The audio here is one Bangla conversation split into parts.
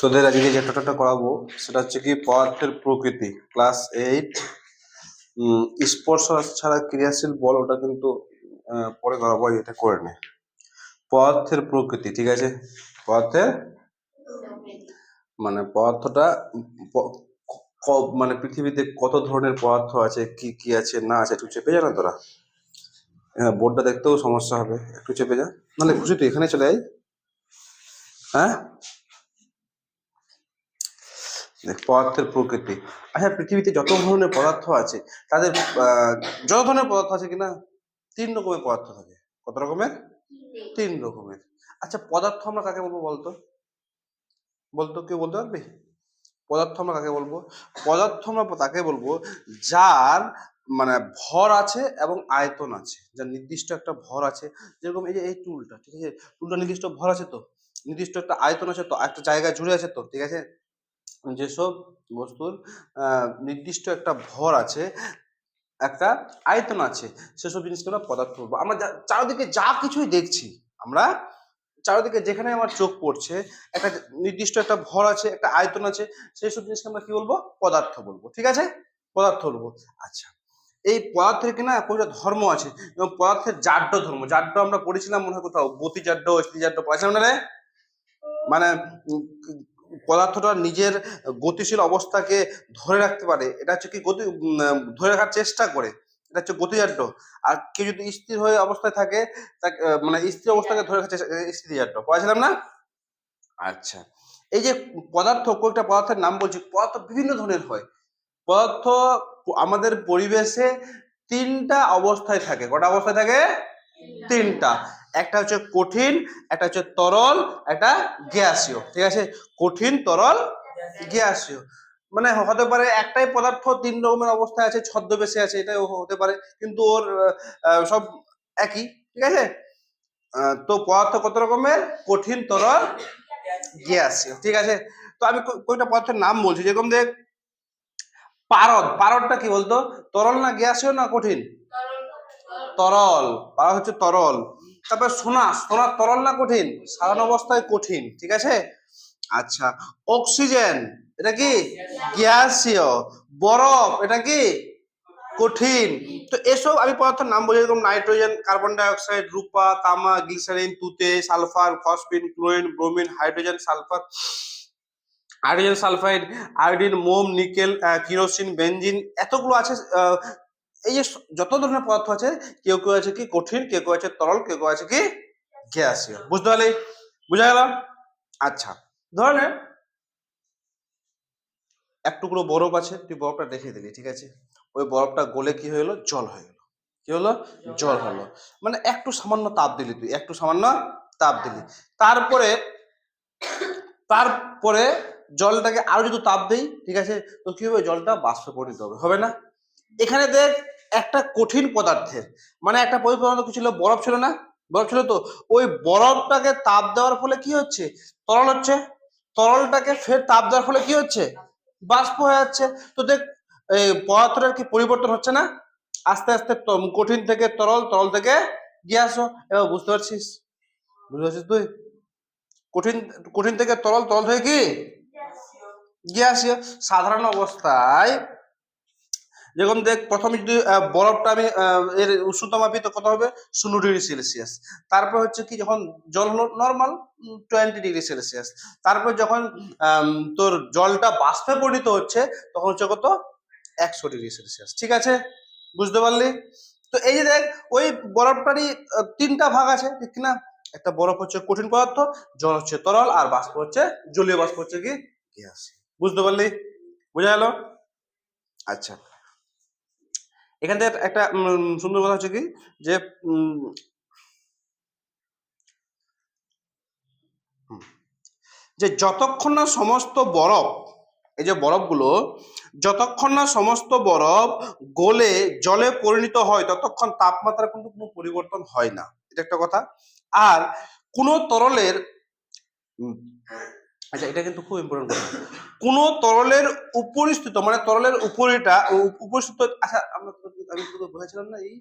তোদের আজকে যে চ্যাপ্টারটা করাবো সেটা হচ্ছে কি পদার্থের প্রকৃতি, ক্লাস 8। স্পর্শ ছাড়া ক্রিয়াশীল বল, ওটা কিন্তু পরে করাবো, এটা করে নে। পদার্থের প্রকৃতি, ঠিক আছে? পদার্থের মানে পদার্থটা মানে পৃথিবীতে কত ধরনের পদার্থ আছে, কি কি আছে না আছে, একটু চেপে যা না তোরা। হ্যাঁ, বোর্ডটা দেখতেও সমস্যা হবে, একটু চেপে যা, নাহলে খুশি তুই এখানে চলে আয়। হ্যাঁ, পদার্থের প্রকৃতি। আচ্ছা, পৃথিবীতে যত ধরনের পদার্থ আছে তাদের যত ধরনের পদার্থ আছে কিনা 3 রকমের পদার্থ থাকে। কত রকমের? 3 রকমের। আচ্ছা, পদার্থ আমরা কাকে বলবো বলতো? বলতো, কেউ বলতে পারবে? পদার্থ আমরা কাকে বলবো? পদার্থ আমরা তাকে বলবো যার মানে ভর আছে এবং আয়তন আছে, যার নির্দিষ্ট একটা ভর আছে। যেরকম এই যে এই টুলটা, ঠিক আছে, টুলটা নির্দিষ্ট ভর আছে তো, নির্দিষ্ট একটা আয়তন আছে তো, একটা জায়গায় জুড়ে আছে তো, ঠিক আছে। যেসব বস্তুর নির্দিষ্ট একটা ভর আছে, একটা আয়তন আছে, সেসব জিনিসকে আমরা পদার্থ বলবো। আমরা চারিদিকে যা কিছুই দেখছি, আমরা চারিদিকে যেখানে আমার চোখ পড়ছে, একটা নির্দিষ্ট একটা ভর আছে, একটা আয়তন আছে, সেই সব জিনিসকে আমরা কি বলবো? পদার্থ বলবো, ঠিক আছে, পদার্থ বলবো। আচ্ছা, এই পদার্থের কিনা একটা ধর্ম আছে, এবং পদার্থের জাড্য ধর্ম, জাড্য আমরা পড়েছিলাম মনে হয় কোথাও, গতিজাড্য, স্থিতিজাড্য পড়েছিলাম না রে? মানে পদার্থটা নিজের গতিশীল অবস্থাকে ধরে রাখতে পারে, এটা হচ্ছে কি গতি, ধরে রাখার চেষ্টা করে, এটা হচ্ছে গতিজাড্য। আর কেউ যদি স্থির হয়ে অবস্থায় থাকে, তাকে মানে স্থির অবস্থাকে ধরে রাখার চেষ্টা, স্থিতিজাড্য পড়েছিলাম না? আচ্ছা, এই যে পদার্থ, কয়েকটা পদার্থের নাম বলছি। পদার্থ বিভিন্ন ধরনের হয়। পদার্থ আমাদের পরিবেশে 3টা অবস্থায় থাকে। কটা অবস্থায় থাকে? 3টা। একটা হচ্ছে কঠিন, একটা হচ্ছে তরল, একটা গ্যাসীয়, ঠিক আছে। কঠিন, তরল, গ্যাসীয়। মানে হতে পারে একটাই পদার্থ 3 রকমের অবস্থায় আছে, ছদ্মবেশে আছে, এটাই হতে পারে, কিন্তু ওর সব একই, ঠিক আছে। তো পদার্থ কত রকমের? কঠিন, তরল, গ্যাসীয়, ঠিক আছে। তো আমি কয়েকটা পদার্থের নাম বলছি, যেরকম দেখ, পারদ। পারদটা কি বলতো? তরল না গ্যাসীয় না কঠিন? তরল। পারদ হচ্ছে তরল। তারপর সোনা, সোনা তরল না কঠিন? সাধারণ অবস্থায় কঠিন, ঠিক আছে। আচ্ছা, অক্সিজেন, এটা কি? গ্যাসীয়। বরফ, এটা কি? কঠিন। তো এসব আমি পদার্থের নাম বলি, যেরকম নাইট্রোজেন, কার্বন ডাই অক্সাইড, রূপা, তামা, গ্লিসারিন, তুতে, sulphur, phosphine, chlorine, bromine, hydrogen sulphur, hydrogen sulphide, iodine, মোম, নিকেল, কিরোসিন, বেনজিন, এতগুলো আছে। এই যে যত ধরনের পদার্থ আছে, কেউ কেউ আছে কি কঠিন, কেউ কেউ আছে তরল, কেউ কেউ আছে কি গ্যাসীয়। বুঝতে পারলি? বুঝা গেল? আচ্ছা, ধরেন এক টুকরো বরফ আছে, তুই বরফটা দেখে দিলি, ঠিক আছে। ওই বরফটা গলে কি হয়ে গেলো? জল হয়ে গেল। কি হলো? জল হলো। মানে একটু সামান্য তাপ দিলি, তুই একটু সামান্য তাপ দিলি, তারপরে তারপরে জলটাকে আরো যদি তাপ দেই, ঠিক আছে, তো কি হবে? জলটা বাষ্পে পরিণত হবে, হবে না? এখানে দেখ, একটা কঠিন পদার্থের মানে একটা পদার্থ কি ছিল? বরফ ছিল না? বরফ ছিল তো, ওই বরফটাকে তাপ দেওয়ার ফলে কি হচ্ছে? তরল হচ্ছে। তরলটাকে ফের তাপ দেওয়ার ফলে কি হচ্ছে? বাষ্প হয়ে যাচ্ছে। তো দেখ, এই পদার্থটার কি পরিবর্তন হচ্ছে না? আস্তে আস্তে কঠিন থেকে তরল, তরল থেকে গ্যাস। এবার বুঝতে পারছিস? বুঝতে পারছিস তুই? কঠিন, কঠিন থেকে তরল, তরল থেকে কি গ্যাসীয়। সাধারণ অবস্থায় যেরকম দেখ, প্রথমে যদি বরফটা আমি এর উষ্ণতা মাপি, তো কত হবে? 0°C। তারপর হচ্ছে কি, যখন জল হলো নর্মাল 20°C। তারপর যখন তোর জলটা বাষ্পে পরিণত হচ্ছে, তখন হচ্ছে কত? 100°C, ঠিক আছে। বুঝতে পারলি? তো এই যে দেখ, ওই বরফটারই 3টা ভাগ আছে, ঠিক না? একটা বরফ হচ্ছে কঠিন পদার্থ, জল হচ্ছে তরল, আর বাষ্প হচ্ছে জলীয় বাষ্প হচ্ছে কি গ্যাস। বুঝতে পারলি? বোঝা গেল? আচ্ছা, এখান থেকে একটা সুন্দর কথা হচ্ছে কি, যে যে যতক্ষণ না সমস্ত বরফ, এই যে বরফগুলো, যতক্ষণ না সমস্ত বরফ গলে জলে পরিণত হয়, ততক্ষণ তাপমাত্রা কিন্তু কোনো পরিবর্তন হয় না, এটা একটা কথা। আর কোন তরলের আচ্ছা, এটা কিন্তু খুব ইম্পর্টেন্ট কথা, কোন তরলের উপরিস্থিত, মানে তরলের উপরিটা উপরিস্থিত। আচ্ছা, আমি তোকে বলেছিলাম না, এই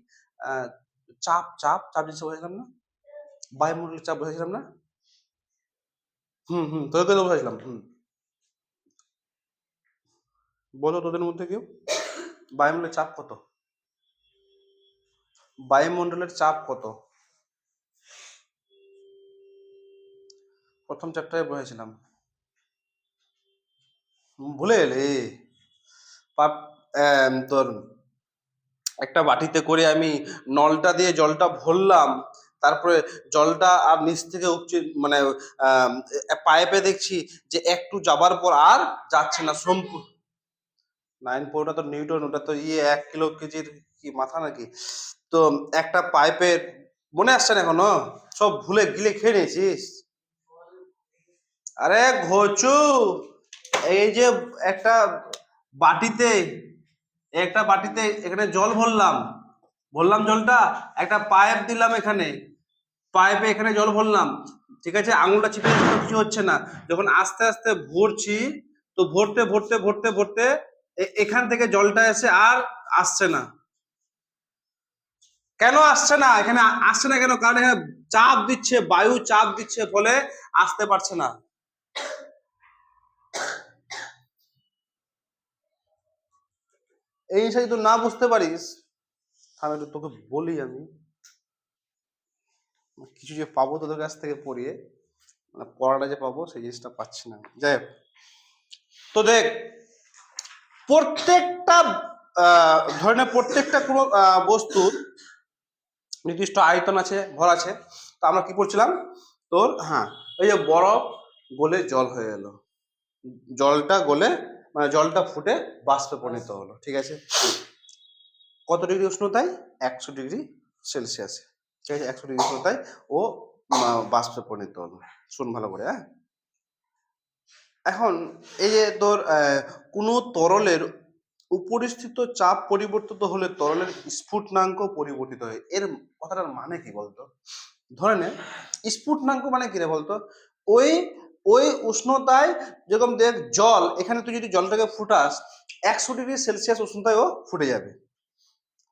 চাপ চাপ চাপ জিনিস বলেছিলাম না, বায়ুমণ্ডলের চাপ বলেছিলাম না? তোকে তো বলেছিলাম। বলো তোদের মধ্যে কেউ, বায়ুমণ্ডলের চাপ কত? বায়ুমণ্ডলের চাপ কত? প্রথম চ্যাপ্টারে পড়েছিলাম, ভুলে গেলে। তোর একটা বাটিতে করে আমি নলটা দিয়ে জলটা ভরলাম, তারপরে জলটা আর নিচ থেকে উঠছে, মানে পাইপে দেখছি যে একটু যাবার পর আর যাচ্ছে না সম্পূর্ণ। 9 তো নিউটন, ওটা তো 1 কিলো কেজির কি মাথা নাকি? তো একটা পাইপের মনে আসছে না এখনো, সব ভুলে গিলে খেয়ে নিয়েছিস। আরে ঘোচু, এই যে একটা বাটিতে এখানে জল ভরলাম, জলটা একটা পাইপ দিলাম, এখানে পাইপে এখানে জল ভরলাম, ঠিক আছে, আঙুলটা চিপে কিছু হচ্ছে না, যখন আস্তে আস্তে ভরছি, তো ভরতে ভরতে ভরতে ভরতে এখান থেকে জলটা এসে আর আসছে না। কেন আসছে না? এখানে আসছে না কেন? কারণ এখানে চাপ দিচ্ছে, বায়ু চাপ দিচ্ছে, ফলে আসতে পারছে না। এই জিনিসটা যদি না বুঝতে পারিস, তাহলে তোকে বলি আমি কিছু যে পাবো তোদের কাছ থেকে পড়িয়ে, মানে পড়াটা যে পাবো সেই জিনিসটা পাচ্ছি না। যাই হোক, তো দেখ, প্রত্যেকটা ধরনের প্রত্যেকটা কোনো বস্তুর নির্দিষ্ট আয়তন আছে, ভর আছে। তো আমরা কি পড়ছিলাম তোর, হ্যাঁ, এই যে বরফ গলে জল হয়ে গেল, জলটা গলে মানে জলটা ফুটে বাষ্পে পরিণত হলো, ঠিক আছে, কত ডিগ্রি উষ্ণতায়? 100 ডিগ্রি সেলসিয়াসে, ঠিক আছে, 100 ডিগ্রি উষ্ণতায় ও বাষ্পে পরিণত হলো। শুন ভালো করে, হ্যাঁ। এখন এই যে তোর কোনো তরলের উপরিস্থিত চাপ পরিবর্তিত হলে তরলের স্ফুটনাঙ্ক পরিবর্তিত হয়। এর কথাটার মানে কি বলতো? ধরে নে, স্ফুটনাঙ্ক মানে কি রে বলতো? ওই ওই উষ্ণতায়, যেরকম দেখ জল, এখানে তুই যদি জলটাকে ফুটাস 100 ডিগ্রি সেলসিয়াস উষ্ণতায়ও ফুটে যাবে,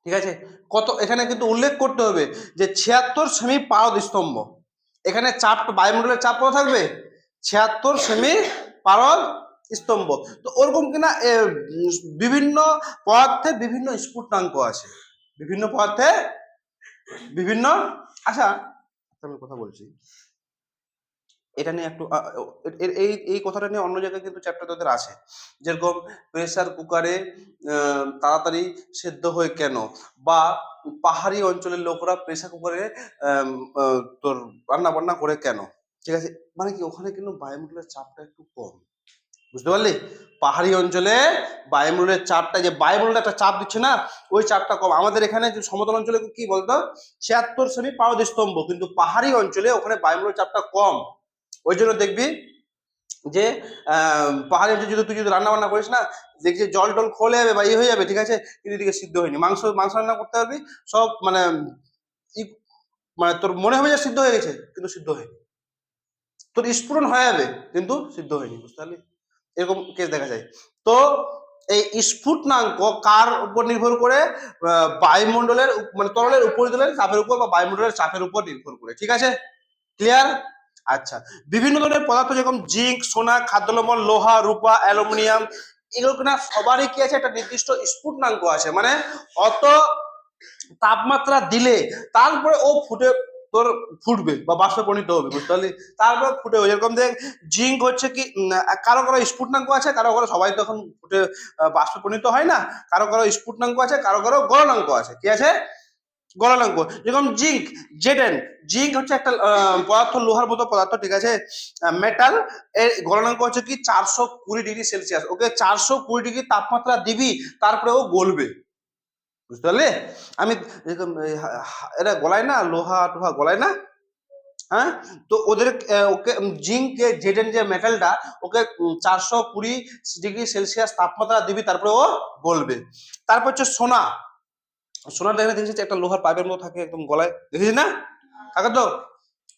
ঠিক আছে। কত, এখানে কিন্তু উল্লেখ করতে হবে যে 76 সেমি পারদ স্তম্ভ, এখানে চাপ, বায়ুমণ্ডলের চাপ কত থাকবে? 76 সেমি পারদ স্তম্ভ। তো ওরকম কিনা বিভিন্ন পদার্থে বিভিন্ন স্ফুটনাঙ্ক আছে, বিভিন্ন পদার্থে বিভিন্ন। আচ্ছা, আমি কথা বলছি, এটা নিয়ে একটু এই এই কথাটা নিয়ে অন্য জায়গায় কিন্তু চ্যাপ্টার তোদের আছে, যেরকম প্রেসার কুকারে তাড়াতাড়ি সেদ্ধ হয় কেন, বা পাহাড়ি অঞ্চলের লোকরা প্রেসার কুকারে তোর রান্না বান্না করে কেন, ঠিক আছে, মানে কি ওখানে কিন্তু বায়ুমণ্ডলের চাপটা একটু কম, বুঝতে পারলি? পাহাড়ি অঞ্চলে বায়ুমণ্ডলের চাপটা, যে বায়ুমণ্ডলে একটা চাপ দিচ্ছে না, ওই চাপটা কম। আমাদের এখানে যে সমতল অঞ্চলে কি বলতো 76 সেমি পারদ স্তম্ভ, কিন্তু পাহাড়ি অঞ্চলে ওখানে বায়ুমণ্ডলের চাপটা কম। ওই জন্য দেখবি যে পাহাড়ি অঞ্চলে যদি তুই যদি রান্না বান্না করিস না, দেখছি জল টল খোলে যাবে বা ইয়ে হয়ে যাবে, ঠিক আছে, কিন্তু এদিকে সিদ্ধ হয়নি। মাংস মাংস রান্না করতে পারবি, সব মানে মানে তোর মনে হবে যে সিদ্ধ হয়ে গেছে, কিন্তু সিদ্ধ হয়নি, তোর স্ফুরণ হয়ে যাবে কিন্তু সিদ্ধ হয়নি, বুঝতে পারলি? এরকম কেস দেখা যায়। তো এই স্ফুটনাঙ্ক কার উপর নির্ভর করে? বায়ুমণ্ডলের মানে তরলের উপরিতলের চাপের উপর বা বায়ুমণ্ডলের চাপের উপর নির্ভর করে, ঠিক আছে, ক্লিয়ার? আচ্ছা, বিভিন্ন ধরনের পদার্থ যেরকম জিঙ্ক, সোনা, খাদ্য লবণ, লোহা, রূপা, অ্যালুমিনিয়াম, এগুলো কিনা সবারই কি আছে? একটা নির্দিষ্ট স্ফুটনাঙ্ক আছে, মানে অত তাপমাত্রা দিলে তারপরে ও ফুটে তোর ফুটবে বা বাষ্পে পরিণত হবে, বুঝতে পারলি? তারপর ফুটে, যেরকম দেখ জিঙ্ক হচ্ছে কি, কারো কারো স্ফুটনাঙ্ক আছে, কারো কারো, সবাই তখন ফুটে বাষ্পে পরিণত হয় না, কারো কারো স্ফুটনাঙ্ক আছে, কারো কারো গলনাঙ্ক আছে, কি আছে? গলনাঙ্ক। যেরকম জিঙ্ক, জেডেন, জিঙ্ক হচ্ছে একটা পদার্থ, লোহার মতো পদার্থ, ঠিক আছে, মেটাল। এর গলনাঙ্ক হচ্ছে কি 420 ডিগ্রি সেলসিয়াস, ওকে 420 ডিগ্রি তাপমাত্রা দিবি, তারপরে ও গলবে, বুঝতে পারলে? আমি এরা গলায় না, লোহা টোহা গলায় না, হ্যাঁ, তো ওদের ওকে জিঙ্ক জেডেন যে মেটালটা, ওকে 420 ডিগ্রি সেলসিয়াস তাপমাত্রা দিবি, তারপরে ও গলবে। তারপর হচ্ছে সোনা, সোনার দেখে দেখেছিস একটা লোহার পাইপের মতো থাকে একদম গলায়, দেখেছিস না? থাকে তো।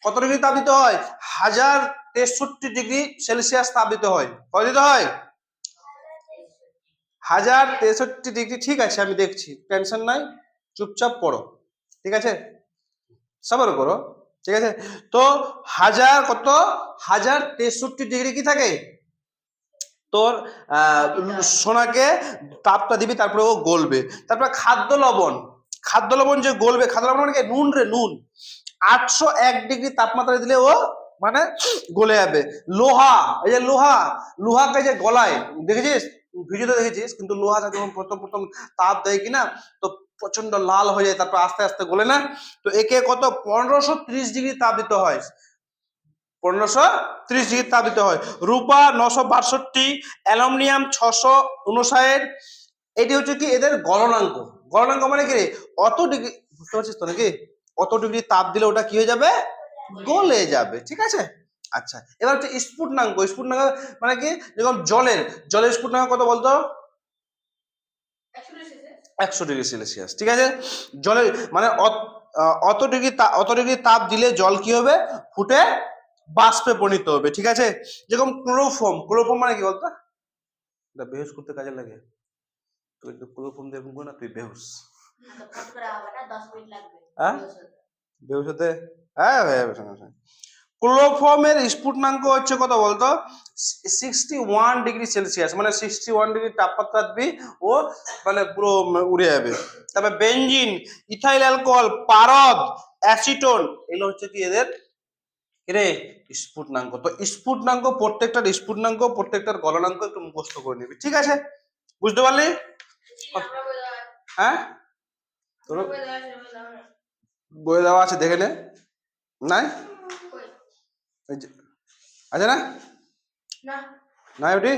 কত ডিগ্রি তাপ দিতে হয়? 1063 ডিগ্রি সেলসিয়াস তাপ দিতে হয়। কত দিতে হয়? 1063 ডিগ্রি, ঠিক আছে, আমি দেখছি, টেনশন নাই, চুপচাপ পড়ো, ঠিক আছে, সবার করো, ঠিক আছে। তো 1063 ডিগ্রি কি থাকে? তোর সোনাকে তাপটা দিবি, তারপরে ও গলবে। তারপরে খাদ্য লবণ, খাদ্য লবণ যে গলবে, খাদ্য লবণ মানে কি? নুন রে, নুন। 801 ডিগ্রি তাপমাত্রা দিলে ও মানে গলে যাবে। লোহা, এই যে লোহা, লোহাকে যে গলায়, দেখেছিস ভিডিওতে দেখেছিস, কিন্তু লোহাটা যখন প্রথম প্রথম তাপ দেয় কিনা তো প্রচন্ড লাল হয়ে যায়, তারপর আস্তে আস্তে গলে না। তো একে কত 1530 ডিগ্রি তাপ দিতে হয়, 1530 ডিগ্রি তাপ দিতে হয়। রূপা 962, অ্যালুমিনিয়াম 659। এটি হচ্ছে কি এদের গলনাঙ্ক। গলনাঙ্ক মানে কি? অত ডিগ্রি, বুঝতে পারছিস তো নাকি? অত ডিগ্রি তাপ দিলে ওটা কি হয়ে যাবে? গলে যাবে, ঠিক আছে। আচ্ছা, এবার হচ্ছে স্ফুটনাঙ্ক। স্ফুটনাঙ্ক মানে কি? যেমন জলের, জলের স্ফুটনাঙ্ক কত বলতো? 100 ডিগ্রি সেলসিয়াস, ঠিক আছে। জলের মানে অত ডিগ্রি তাপ দিলে জল কি হবে? ফুটে বাষ্পে পরিণত হবে, ঠিক আছে। যেরকম ক্লোরোফর্ম, ক্লোরোফর্ম মানে কি বলতো? এটা বেহুশ করতে কাজে লাগে। তুই একটু ক্লোরোফর্ম দিয়ে ঘুম না, তুই বেহুশ। হ্যাঁ বেহুশ হতে, হ্যাঁ ক্লোরোফর্মের স্ফুটনাঙ্ক হচ্ছে কত বলতো? 61 ডিগ্রি সেলসিয়াস, মানে 61 ডিগ্রি তাপমাত্রা দিবি ও মানে পুরো উড়ে যাবে। তারপরে বেনজিন, ইথাইল অ্যালকোহল, পারদ, অ্যাসিটোন, এগুলো হচ্ছে কি এদের রে স্ফুটনাঙ্ক। তো স্ফুটনাঙ্ক, প্রত্যেকটার স্ফুটনাঙ্ক, প্রত্যেকটার গলনাঙ্ক একটু মুখস্থ করে নিবি, ঠিক আছে। বুঝতে পারলি? হ্যাঁ তোর বই দেওয়া আছে, দেখে নে। নাই আছে না? নাই ওটি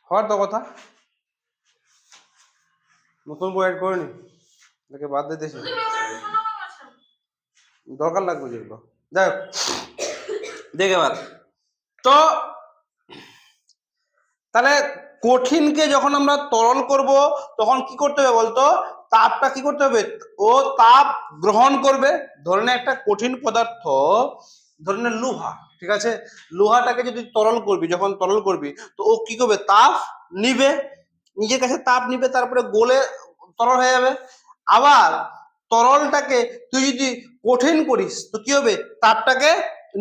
হওয়ার তো কথা। নতুন বই অ্যাড করে নি, দেখে বাদ দিয়ে দিয়েছি, দরকার লাগবে যেগুলো। যাই হোক, দেখ এবার তো তাহলে কঠিনকে যখন আমরা তরল করব তখন কি করতে হবে বলতো? তাপটা কি করতে হবে? ও তাপ গ্রহণ করবে। ধরে নে একটা কঠিন পদার্থ, ধরে নে লোহা, ঠিক আছে। লোহাটাকে যদি তরল করবি, যখন তরল করবি তো ও কি করবে? তাপ নিবে, নিজের কাছে তাপ নিবে, তারপরে গলে তরল হয়ে যাবে। আবার তরলটাকে তুই যদি কঠিন করিস তো কি হবে? তাপটাকে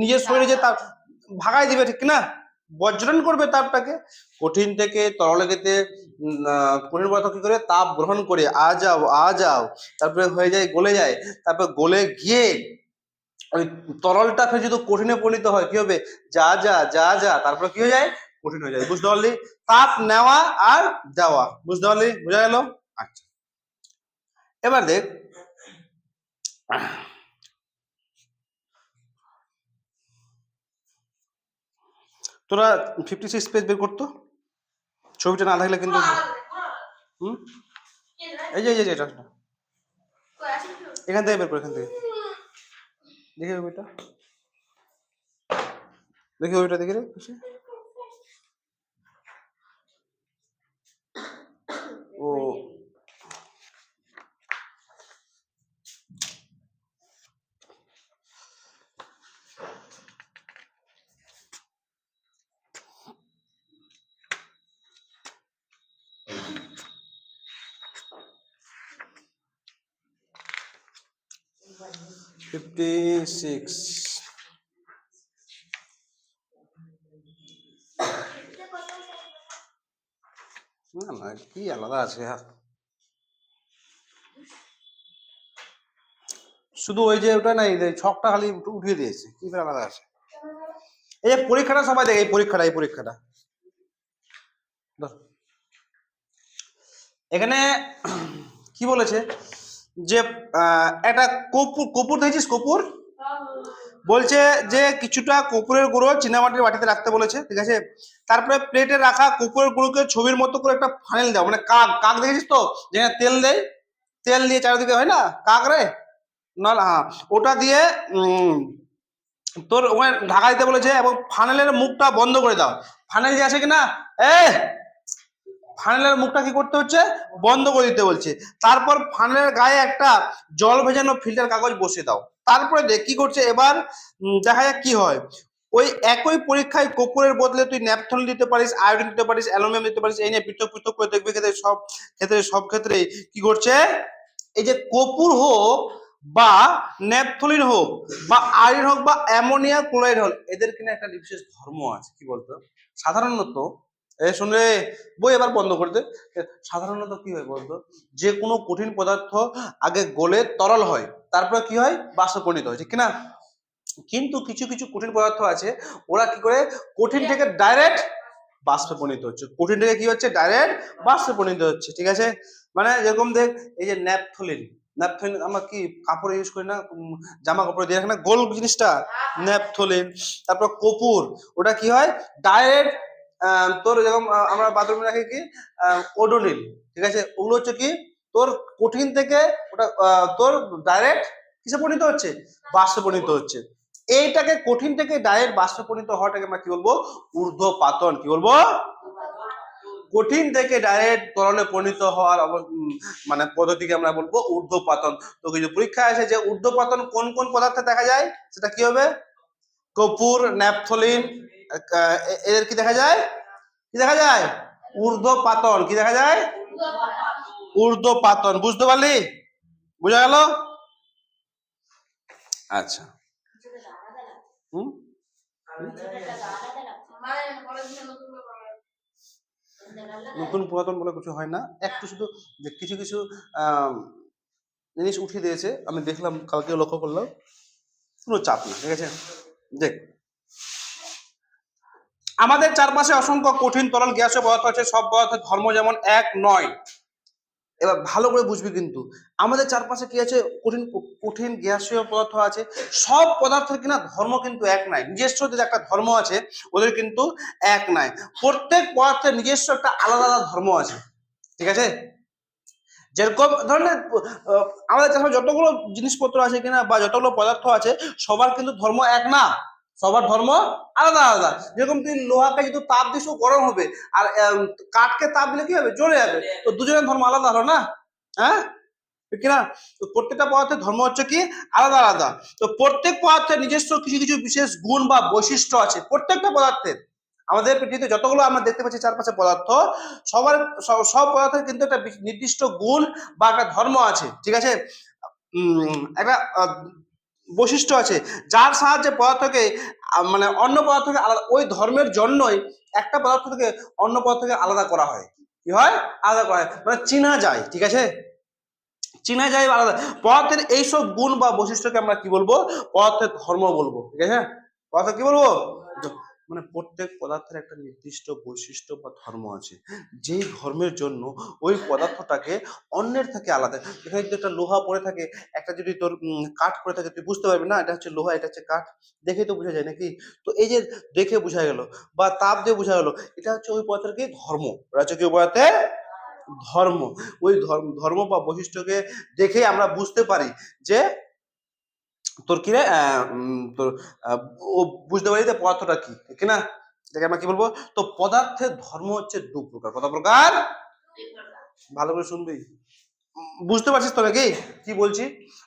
নিজের শরীরে যে তাপ ভাগাই দিবে, ঠিক না? বজ্রন করবে তাপটাকে। কঠিন থেকে তরলে যেতে কঠিন পদার্থ কি করে? তাপ গ্রহণ করে আ যাও, তারপরে হয়ে যায়, গলে যায়, তারপর গলে গিয়ে ওই তরলটা ফের যদি কঠিনে পরিণত হয় কি হবে? যা তারপরে কি হয়ে যায়? কঠিন হয়ে যায়। বুঝতে পারলি? তাপ নেওয়া আর দেওয়া, বুঝতে পারলি? বোঝা গেল? আচ্ছা, এবার দেখ তোরা 56 পেজ বের করতো, ছবিটা না থাকলে কিন্তু। এই যে এটা এখান থেকে বের করে, এখান থেকে দেখি বইটা, দেখি ওইটা দেখি রে। ও $56 না না, কি আলাদা আছে? শুধু ওই যে ওটা নাই, ছকটা খালি উঠিয়ে দিয়েছে, কি আলাদা আছে? এই যে পরীক্ষাটা সবাই দেখে, এই পরীক্ষাটা এখানে কি বলেছে যে একটা কপুর দেখেছিস? কপুর বলছে যে কিছুটা কপুরের গুঁড়ো চীনামাটির বাটিতে রাখতে বলেছে, ঠিক আছে। তারপরে প্লেটে রাখা কপুরের গুঁড়োকে ছবির মতো করে একটা ফানেল দাও, মানে কাক দেখেছিস তো, যেখানে তেল দেয়, তেল দিয়ে চারিদিকে হয় না কাক রে, না হ্যাঁ, ওটা দিয়ে তোর ওখানে ঢাকা দিতে বলেছে, এবং ফানেলের মুখটা বন্ধ করে দাও। ফানেল যে আছে কিনা, ফানেলের মুখটা কি করতে হচ্ছে? বন্ধ করে দিতে বলছে। তারপর ফানেলের গায়ে একটা জল ভেজানো ফিল্টার কাগজ বসিয়ে দাও। তারপরে দেখ কি করছে এবার, দেখা যাক কি হয়। ওই একই পরীক্ষায় কপুরের বদলে তুই ন্যাপথলিন দিতে পারিস, আয়োডিন দিতে পারিস, অ্যালুমিনিয়াম দিতে পারিস, এই নিয়ে পৃথক পৃথক করে দেখবি সব ক্ষেত্রে কি করছে, এই যে কপুর হোক বা ন্যাপথলিন হোক বা আয়রন হোক বা অ্যামোনিয়া ক্লোরাইড হোক, এদের কিনা একটা বিশেষ ধর্ম আছে। কি বলতো? সাধারণত শুনে বই এবার বন্ধ করে দে। সাধারণত কি হয় বলতো, যে কোনো কঠিন পদার্থ আগে গলে তরল হয়, তারপরে কি হয়, বাষ্পে পরিণত হয়, ঠিক কিনা? কিন্তু কিছু কিছু কঠিন পদার্থ আছে, ওরা কি করে কঠিন থেকে ডাইরেক্ট বাষ্পে পরিণত হচ্ছে, কঠিন থেকে কি হচ্ছে, ডাইরেক্ট বাষ্পে পরিণত হচ্ছে, ঠিক আছে? মানে যেরকম দেখ, এই যে ন্যাপথলিন, ন্যাপথলিন আমরা কি কাপড়ে ইউজ করি না, জামা কাপড়ে দিয়ে রাখি না, গোল জিনিসটা, ন্যাপথলিন। তারপর কপুর, ওটা কি হয়, ডাইরেক্ট তোর যেরকম আমরা বাথরুমে রাখি কি ওডোনিল, ঠিক আছে? ওগুলো হচ্ছে কি তোর কঠিন থেকে ওটা তোর ডাইরেক্ট কিসে পরিণত হচ্ছে, বাষ্পে পরিণত হচ্ছে। এইটাকে কঠিন থেকে ডাইরেক্ট বাষ্পে পরিণত হওয়াটাকে আমরা কি বলবো, ঊর্ধ্বপাতন। কি বলবো? কঠিন থেকে ডাইরেক্ট তরলে পরিণত হওয়ার মানে পদ্ধতিকে আমরা বলবো ঊর্ধ্বপাতন। তো কিছু পরীক্ষায় আসে যে ঊর্ধ্বপাতন কোন কোন পদার্থে দেখা যায়, সেটা কি হবে, কপুর, ন্যাপথলিন, এদের কি দেখা যায়, কি দেখা যায়, ঊর্ধ্বপাতন। কি দেখা যায়, ঊর্ধ্বপাতন। বুঝতে পারলি? বুঝা গেল? আচ্ছা। হুম, নতুন পুরাতন বলে কিছু হয় না, একটু শুধু যে কিছু কিছু জিনিস উঠিয়ে দিয়েছে, আমি দেখলাম কালকে, লক্ষ্য করলাম, কোনো চাপ না, ঠিক আছে? দেখ, আমাদের চারপাশে অসংখ্য কঠিন তরল গ্যাসীয় পদার্থ আছে, সব পদার্থের ধর্ম যেমন এক নয়। এবার ভালো করে বুঝবি, কিন্তু আমাদের চারপাশে কি আছে, কঠিন কঠিন গ্যাসীয় পদার্থ আছে, সব পদার্থের কিনা ধর্ম কিন্তু এক নাই, নিজস্ব যে একটা ধর্ম আছে, ওদের কিন্তু এক নাই। প্রত্যেক পদার্থের নিজস্ব একটা আলাদা আলাদা ধর্ম আছে, ঠিক আছে? যেরকম ধরনের আমাদের চারপাশে যতগুলো জিনিসপত্র আছে কিনা বা যতগুলো পদার্থ আছে, সবার কিন্তু ধর্ম এক না, সবার ধর্ম আলাদা আলাদা। যেরকম তুই লোহাকে যদি তাপ দিস, ও গরম হবে, আর কাঠকে তাপ দিলে কি হবে, জ্বলে যাবে। তো দুজনের ধর্ম আলাদা হলো না, হ্যাঁ, ঠিক কিনা? তো প্রত্যেকটা পদার্থের ধর্ম হচ্ছে কি আলাদা আলাদা। তো প্রত্যেক পদার্থের নিজস্ব কিছু কিছু বিশেষ গুণ বা বৈশিষ্ট্য আছে প্রত্যেকটা পদার্থের। আমাদের পৃথিবীতে যতগুলো আমরা দেখতে পাচ্ছি চারপাশে পদার্থ, সবার সব পদার্থের কিন্তু একটা নির্দিষ্ট গুণ বা একটা ধর্ম আছে, ঠিক আছে? একটা বৈশিষ্ট্য আছে, যার সাহায্যে পদার্থকে মানে অন্য পদার্থ থেকে আলাদা, ওই ধর্মের জন্যই একটা পদার্থ থেকে অন্য পদার্থকে আলাদা করা হয়। কি হয়, আলাদা করা হয়, মানে চেনা যায়, ঠিক আছে? চেনা যায় আলাদা পদার্থের এইসব গুণ বা বৈশিষ্ট্যকে আমরা কি বলবো, পদার্থের ধর্ম বলবো, ঠিক আছে? পদার্থ কি বলবো, মানে প্রত্যেক পদার্থের একটা নির্দিষ্ট বৈশিষ্ট্য বা ধর্ম আছে, যেই ধর্মের জন্য ওই পদার্থটাকে অন্যের থেকে আলাদা। এখানে যদি একটা লোহা পড়ে থাকে, একটা যদি তোর কাঠ পড়ে থাকে, তুই বুঝতে পারবি না এটা হচ্ছে লোহা, এটা হচ্ছে কাঠ, দেখেই তো বোঝা যায় নাকি? তো এই যে দেখে বোঝা গেল বা তাপ দিয়ে বোঝা গেল, এটা হচ্ছে ওই পদার্থের কি ধর্ম, এটা হচ্ছে কি ওই পদার্থের ধর্ম। ওই ধর্ম বা বৈশিষ্ট্যকে দেখে আমরা বুঝতে পারি যে তোর কি রে তোর ও বুঝতে পারি যে পদার্থটা কি, ঠিক না? এটাকে আমরা কি বলবো, তো পদার্থের ধর্ম হচ্ছে দু প্রকার। কত প্রকার? ভালো করে শুনবি, বুঝতে পারছিস তো নাকি কি বলছি?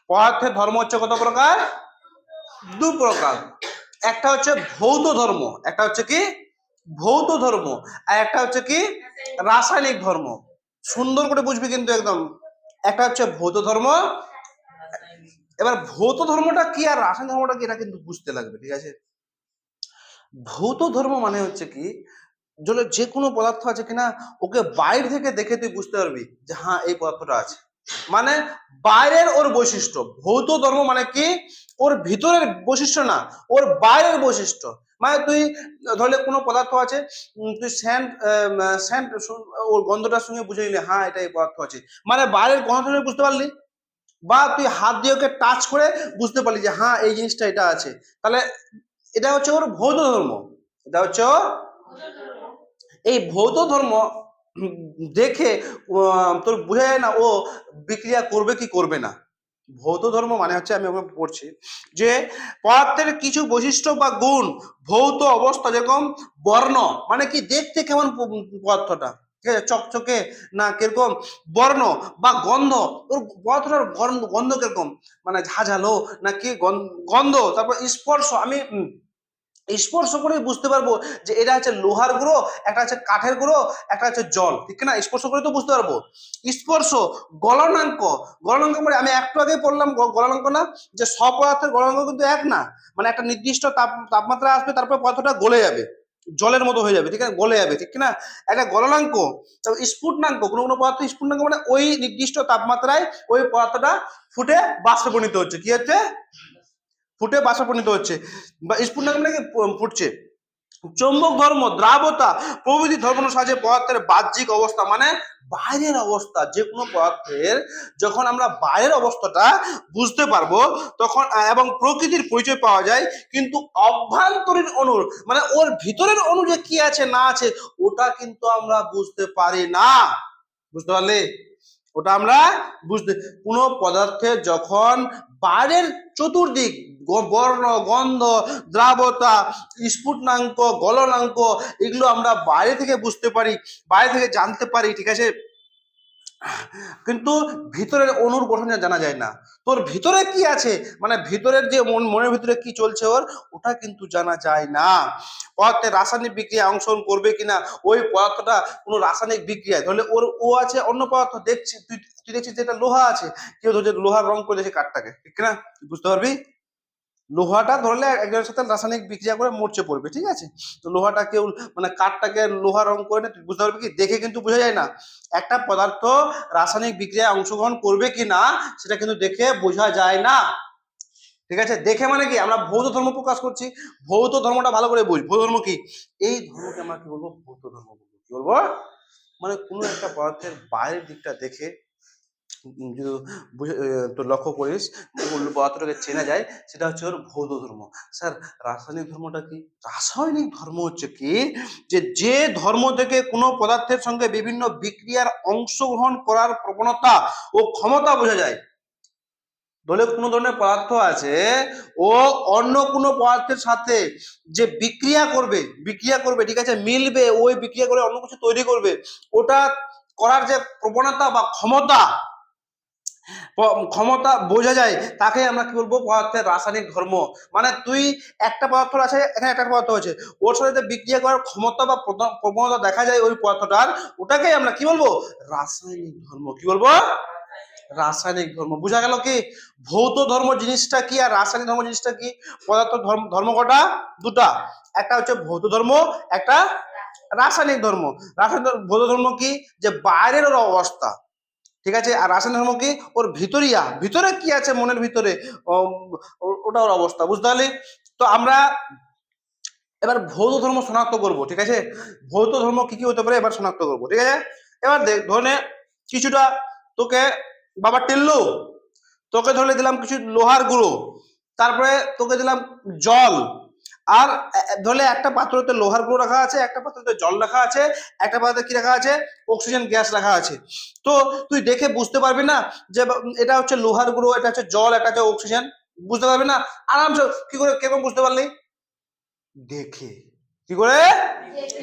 পদার্থের ধর্ম হচ্ছে কত প্রকার? দু প্রকার। একটা হচ্ছে ভৌত ধর্ম, একটা হচ্ছে কি ভৌত ধর্ম, আর একটা হচ্ছে কি রাসায়নিক ধর্ম। সুন্দর করে বুঝবি কিন্তু একদম। একটা হচ্ছে ভৌত ধর্ম, এবার ভৌত ধর্মটা কি আর রাসায়নিক ধর্মটা কি, এটা কিন্তু বুঝতে লাগবে, ঠিক আছে? ভৌত ধর্ম মানে হচ্ছে কি, যে কোনো পদার্থ আছে কিনা, ওকে বাইরে থেকে দেখে তুই বুঝতে পারবি যে হ্যাঁ এই পদার্থটা আছে, মানে বাইরের ওর বৈশিষ্ট্য। ভৌত ধর্ম মানে কি, ওর ভিতরের বৈশিষ্ট্য না, ওর বাইরের বৈশিষ্ট্য। মানে তুই ধরলে কোনো পদার্থ আছে, তুই স্যান্ড স্যান্ড ওর গন্ধটার সঙ্গে বুঝে নিলি হ্যাঁ এটা এই পদার্থ আছে, মানে বাইরের গন্ধ বুঝতে পারলি, বা তুই হাত দিয়ে ওকে টাচ করে বুঝতে পারলি যে হ্যাঁ এই জিনিসটা এটা আছে, তাহলে এটা হচ্ছে ওর ভৌত ধর্ম। এটা হচ্ছে এই ভৌত ধর্ম দেখে তোর বোঝা যায় না ও বিক্রিয়া করবে কি করবে না। ভৌত ধর্ম মানে হচ্ছে, আমি ওখানে পড়ছি যে পদার্থের কিছু বৈশিষ্ট্য বা গুণ, ভৌত অবস্থা, যেরকম বর্ণ মানে কি দেখতে কেমন পদার্থটা, ঠিক আছে, চকচকে না কিরকম, বর্ণ বা গন্ধ, ওর পদার্থটার গন্ধ কিরকম, মানে ঝাঝালো নাকি গন্ধ, তারপর স্পর্শ, আমি স্পর্শ করে বুঝতে পারবো যে এটা হচ্ছে লোহার গুঁড়ো, একটা হচ্ছে কাঠের গুঁড়ো, একটা হচ্ছে জল, ঠিক না? স্পর্শ করে তো বুঝতে পারবো। স্পর্শ, গলনাঙ্ক। গলনাঙ্ক মানে আমি একটু আগে বললাম গলনাঙ্ক না, যে সব পদার্থের গলনাঙ্ক কিন্তু এক না, মানে একটা নির্দিষ্ট তাপমাত্রা আসবে, তারপর পদার্থটা গলে যাবে, জলের মতো হয়ে যাবে, ঠিক আছে, গলে যাবে, ঠিক না? একটা গলনাঙ্ক। স্ফুটনাঙ্ক, কোনো কোনো পদার্থ স্ফুটনাঙ্ক মানে ওই নির্দিষ্ট তাপমাত্রায় ওই পদার্থটা ফুটে বাষ্পে পরিণত হচ্ছে। কি হচ্ছে? ফুটে বাষ্পে পরিণত হচ্ছে বা স্ফুটনাঙ্ক মানে কি ফুটছে। চৌম্বক ধর্ম, দ্রাবতা প্রভৃতি ধর্ম সাহায্যে পদার্থের বাহ্যিক অবস্থা মানে বাইরের অবস্থা, যে কোনো পদার্থের যখন আমরা বাইরের অবস্থাটা বুঝতে পারবো তখন এবং প্রকৃতির পরিচয় পাওয়া যায়, কিন্তু অভ্যন্তরীণ অণুর মানে ওর ভিতরের অণু যে কি আছে না আছে ওটা কিন্তু আমরা বুঝতে পারি না। বুঝতে পারলে? ওটা আমরা বুঝতে, কোনো পদার্থের যখন বাইরের চতুর্দিক বর্ণ, গন্ধ, দ্রাবতা, স্ফুটনাঙ্ক, গলনাঙ্ক এগুলো আমরা বাইরে থেকে বুঝতে পারি, বাইরে থেকে জানতে পারি, ঠিক আছে, কিন্তু ভিতরের অণুর গঠন জানা যায় না। তোর ভিতরে কি আছে মানে ভিতরের যে মনের ভিতরে কি চলছে ওর, ওটা কিন্তু জানা যায় না। পদার্থের রাসায়নিক বিক্রিয়া অংশগ্রহণ করবে কিনা, ওই পদার্থটা কোনো রাসায়নিক বিক্রিয়া ধরলে ওর ও আছে অন্য পদার্থ দেখছি, তুই দেখছিস যেটা লোহা আছে, কেউ ধরছে লোহার রং করে দিয়েছে কাঠটাকে, ঠিক না? বুঝতে পারবি লোহাটা ধরলে একজনের সাথে রাসায়নিক বিক্রিয়া করে মরচে পড়বে, ঠিক আছে? তো লোহাটা কেউ মানে কাঠটাকে লোহা রং করে না, তুই বুঝতে পারবি কি? দেখে কিন্তু বোঝা যায় না একটা পদার্থ রাসায়নিক বিক্রিয়ায় অংশগ্রহণ করবে কি না, সেটা কিন্তু দেখে বোঝা যায় না, ঠিক আছে? দেখে মানে কি আমরা ভৌত ধর্ম প্রকাশ করছি, ভৌত ধর্মটা ভালো করে বুঝ। ভৌত ধর্ম কি? এই ধর্মকে আমরা কি বলবো? ভৌত ধর্ম বলবো। কি বলবো? মানে কোনো একটা পদার্থের বাইরের দিকটা দেখে তো লক্ষ্য করিস পদার্থটাকে চেনা যায়, সেটা হচ্ছে ওর ভৌত ধর্ম। স্যার রাসায়নিক ধর্মটা কি? রাসায়নিক ধর্ম হচ্ছে কি, যে ধর্ম থেকে কোনো পদার্থের সঙ্গে বিভিন্ন বিক্রিয়ার অংশগ্রহণ করার প্রবণতা ও ক্ষমতা বোঝা যায়। ধরলে কোনো ধরনের পদার্থ আছে, ও অন্য কোনো পদার্থের সাথে যে বিক্রিয়া করবে, ঠিক আছে, মিলবে, ওই বিক্রিয়া করে অন্য কিছু তৈরি করবে, ওটা করার যে প্রবণতা বা ক্ষমতা বোঝা যায়, তাকে আমরা কি বলবো? পদার্থের রাসায়নিক ধর্ম। মানে তুই একটা পদার্থ আছে, এখানে একটা পদার্থ আছে, ওর সাথে বিক্রিয়া করার ক্ষমতা বা প্রবণতা দেখা যায় ওই পদার্থটার, ওটাকে আমরা কি বলবো? রাসায়নিক ধর্ম। কি বলবো? রাসায়নিক ধর্ম। বোঝা গেল কি ভৌত ধর্ম জিনিসটা কি আর রাসায়নিক ধর্ম জিনিসটা কি? পদার্থ ধর্ম কটা? দুটা। একটা হচ্ছে ভৌত ধর্ম, একটা রাসায়নিক ধর্ম। ভৌত ধর্ম কি? যে বাইরের ওর অবস্থা, ঠিক আছে, আর রাসায়নিক ধর্ম কি? ওর ভিতরে কি আছে মনের ভিতরে, ওটা ওর অবস্থা। বুঝতে পারলি? তো আমরা এবার ভৌত ধর্ম শনাক্ত করব, ঠিক আছে? ভৌত ধর্ম কি কি হতে পারে এবার শনাক্ত করব, ঠিক আছে? এবার দেখ, ধরে কিছুটা তোকে বাবা টেললো, তোকে ধরে দিলাম কিছু লোহার গুঁড়ো, তারপরে তোকে দিলাম জল, আর ধরলে একটা পাত্রতে লোহার গুঁড়ো রাখা আছে, একটা পাত্রতে জল রাখা আছে, একটা পাত্রে কি রাখা আছে? অক্সিজেন গ্যাস রাখা আছে। তো তুই দেখে বুঝতে পারবি না যে এটা হচ্ছে লোহার গুঁড়ো, এটা হচ্ছে জল, এটা হচ্ছে অক্সিজেন? বুঝতে পারবি না আরামসে। কি করে কেমন বুঝতে পারলি? দেখে। কি করে?